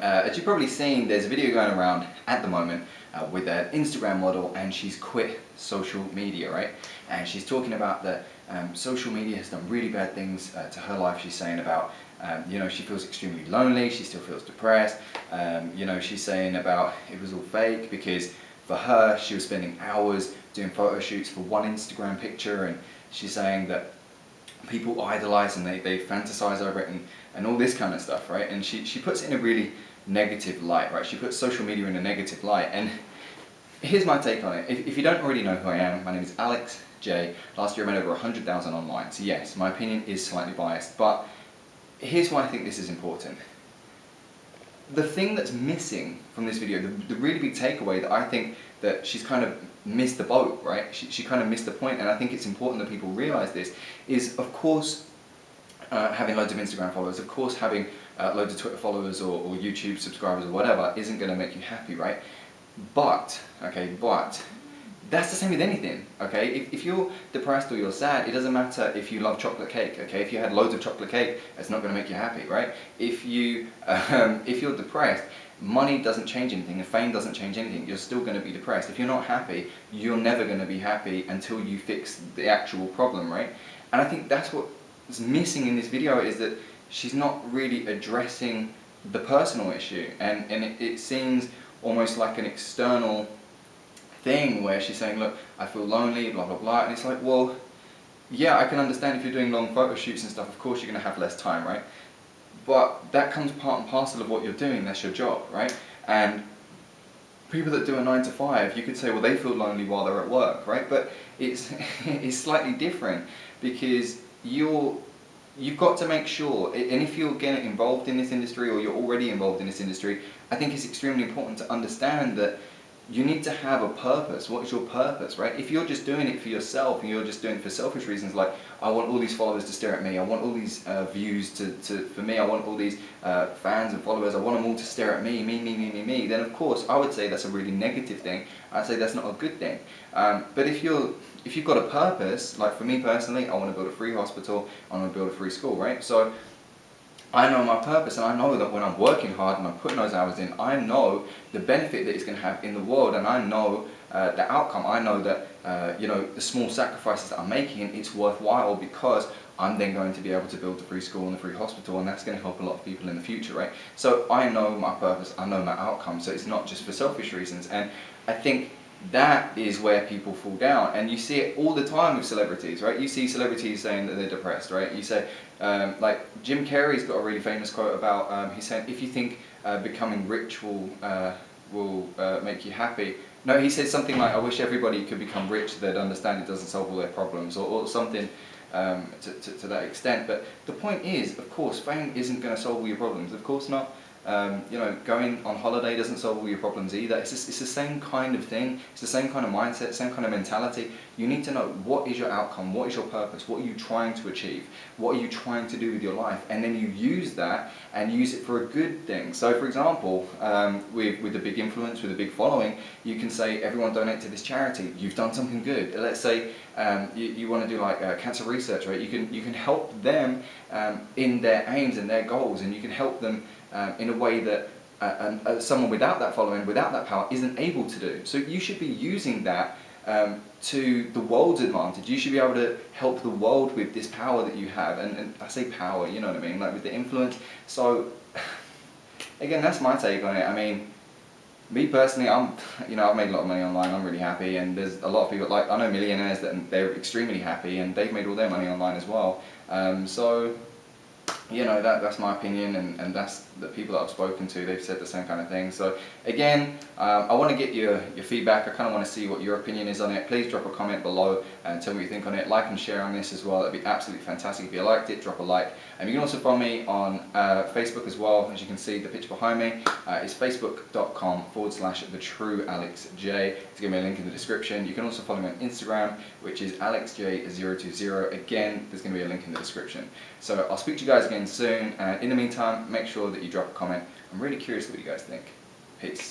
as you've probably seen, there's a video going around at the moment with an Instagram model, and she's quit social media, right? And she's talking about that social media has done really bad things to her life. She's saying about, you know, she feels extremely lonely, she still feels depressed. You know, she's saying about it was all fake because for her, she was spending hours doing photo shoots for one Instagram picture, and she's saying that people idolize and they fantasize over it and all this kind of stuff, right? And she puts it in a really negative light, right? She puts social media in a negative light. And here's my take on it. If you don't already know who I am, my name is Alex J. Last year I made over 100,000 online. So yes, my opinion is slightly biased, but here's why I think this is important. The thing that's missing from this video, the really big takeaway that I think that she's kind of missed the boat, right? She kind of missed the point, and I think it's important that people realize this, is of course having loads of Instagram followers, of course having loads of Twitter followers or YouTube subscribers or whatever isn't going to make you happy, right? But that's the same with anything, okay? If you're depressed or you're sad, it doesn't matter if you love chocolate cake, okay? If you had loads of chocolate cake, it's not going to make you happy, right? If you're depressed, money doesn't change anything, and fame doesn't change anything. You're still going to be depressed. If you're not happy, you're never going to be happy until you fix the actual problem, right? And I think that's what's missing in this video, is that she's not really addressing the personal issue, and it seems almost like an external thing where she's saying, look, I feel lonely, blah blah blah, and it's like, well, yeah, I can understand if you're doing long photo shoots and stuff, of course you're going to have less time, right? But that comes part and parcel of what you're doing, that's your job, right? And people that do a 9 to 5, you could say, well, they feel lonely while they're at work, right? But it's slightly different, because you've got to make sure, and if you're getting involved in this industry or you're already involved in this industry, I think it's extremely important to understand that you need to have a purpose. What is your purpose, right? If you're just doing it for yourself and you're just doing it for selfish reasons, like, I want all these followers to stare at me, I want all these views for me, I want all these fans and followers, I want them all to stare at me, then of course I would say that's a really negative thing. I'd say that's not a good thing. But if you've got a purpose, like for me personally, I want to build a free hospital, I want to build a free school, right? So I know my purpose, and I know that when I'm working hard and I'm putting those hours in, I know the benefit that it's going to have in the world, and I know the outcome. I know that you know, the small sacrifices that I'm making, it's worthwhile, because I'm then going to be able to build the free school and the free hospital, and that's going to help a lot of people in the future, right? So I know my purpose, I know my outcome, so it's not just for selfish reasons. And I think that is where people fall down, and you see it all the time with celebrities, right? You see celebrities saying that they're depressed, right? You say, like Jim Carrey's got a really famous quote about, he said, if you think becoming rich will make you happy. No, he said something like, I wish everybody could become rich, they'd understand it doesn't solve all their problems, or something to that extent. But the point is, of course, fame isn't going to solve all your problems, of course not. You know, going on holiday doesn't solve all your problems either. It's the same kind of thing, it's the same kind of mindset, same kind of mentality. You need to know, what is your outcome, what is your purpose, what are you trying to achieve, what are you trying to do with your life, and then you use that and use it for a good thing. So for example, with a big influence, with a big following, you can say, everyone donate to this charity, you've done something good. Let's say you want to do like cancer research, right? You can help them in their aims and their goals, and you can help them in a way that someone without that following, without that power, isn't able to do. So you should be using that to the world's advantage. You should be able to help the world with this power that you have, and I say power, you know what I mean, like with the influence. So again, that's my take on it. I mean, me personally, I've made a lot of money online, I'm really happy, and there's a lot of people, like I know millionaires that they're extremely happy and they've made all their money online as well. So you know, that's my opinion, and that's the people that I've spoken to, they've said the same kind of thing. So again, I want to get your feedback. I kind of want to see what your opinion is on it. Please drop a comment below and tell me what you think on it. Like and share on this as well, that'd be absolutely fantastic. If you liked it, drop a like. And you can also follow me on Facebook as well. As you can see, the picture behind me is facebook.com/thetruealexj. There's going to be a link in the description. You can also follow me on Instagram, which is alexj020. Again, there's going to be a link in the description. So I'll speak to you guys again soon, and in the meantime, make sure that you drop a comment. I'm really curious what you guys think. Peace.